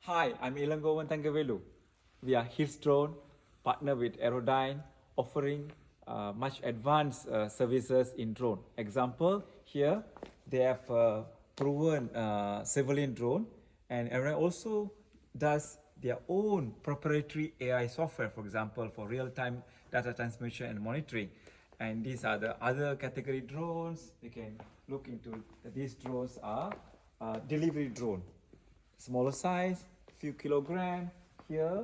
Hi, I'm Elanggovan Thanggavilo. We are HiiLSE Drone, partner with Aerodyne, offering much advanced services in drone. Example, here they have proven civilian drone, and Aerodyne also does their own proprietary AI software, for example, for real-time data transmission and monitoring. And these are the other category drones. You can look into these drones are delivery drone, smaller size, few kilogram. Here,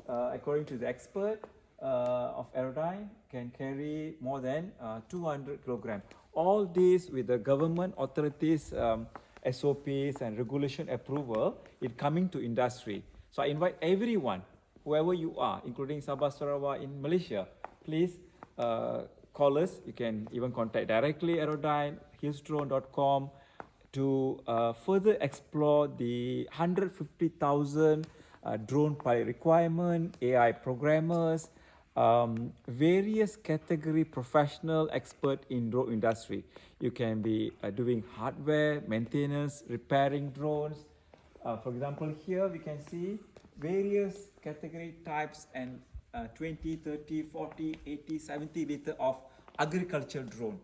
according to the expert of Aerodyne, can carry more than 200 kilogram. All these with the government authorities SOPs and regulation approval, it coming to industry. So I invite everyone, whoever you are, including Sabah, Sarawak in Malaysia, please call us. You can even contact directly Aerodyne, HiiLSEDrone.com, to further explore the 150,000 drone pilot requirement, AI programmers, various category professional expert in drone industry. You can be doing hardware, maintenance, repairing drones. For example, here we can see various category types and 20, 30, 40, 80, 70 liter of agriculture drone.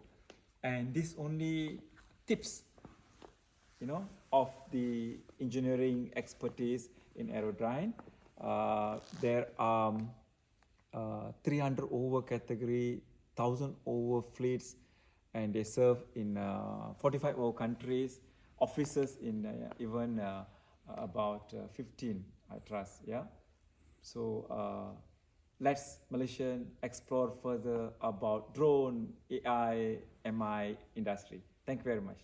And this only tips of the engineering expertise in Aerodyne. There are 300 over category, 1,000 over fleets, and they serve in 45 over countries, offices in even about 15, I trust, yeah. So let's Malaysian explore further about drone, AI, MI industry. Thank you very much.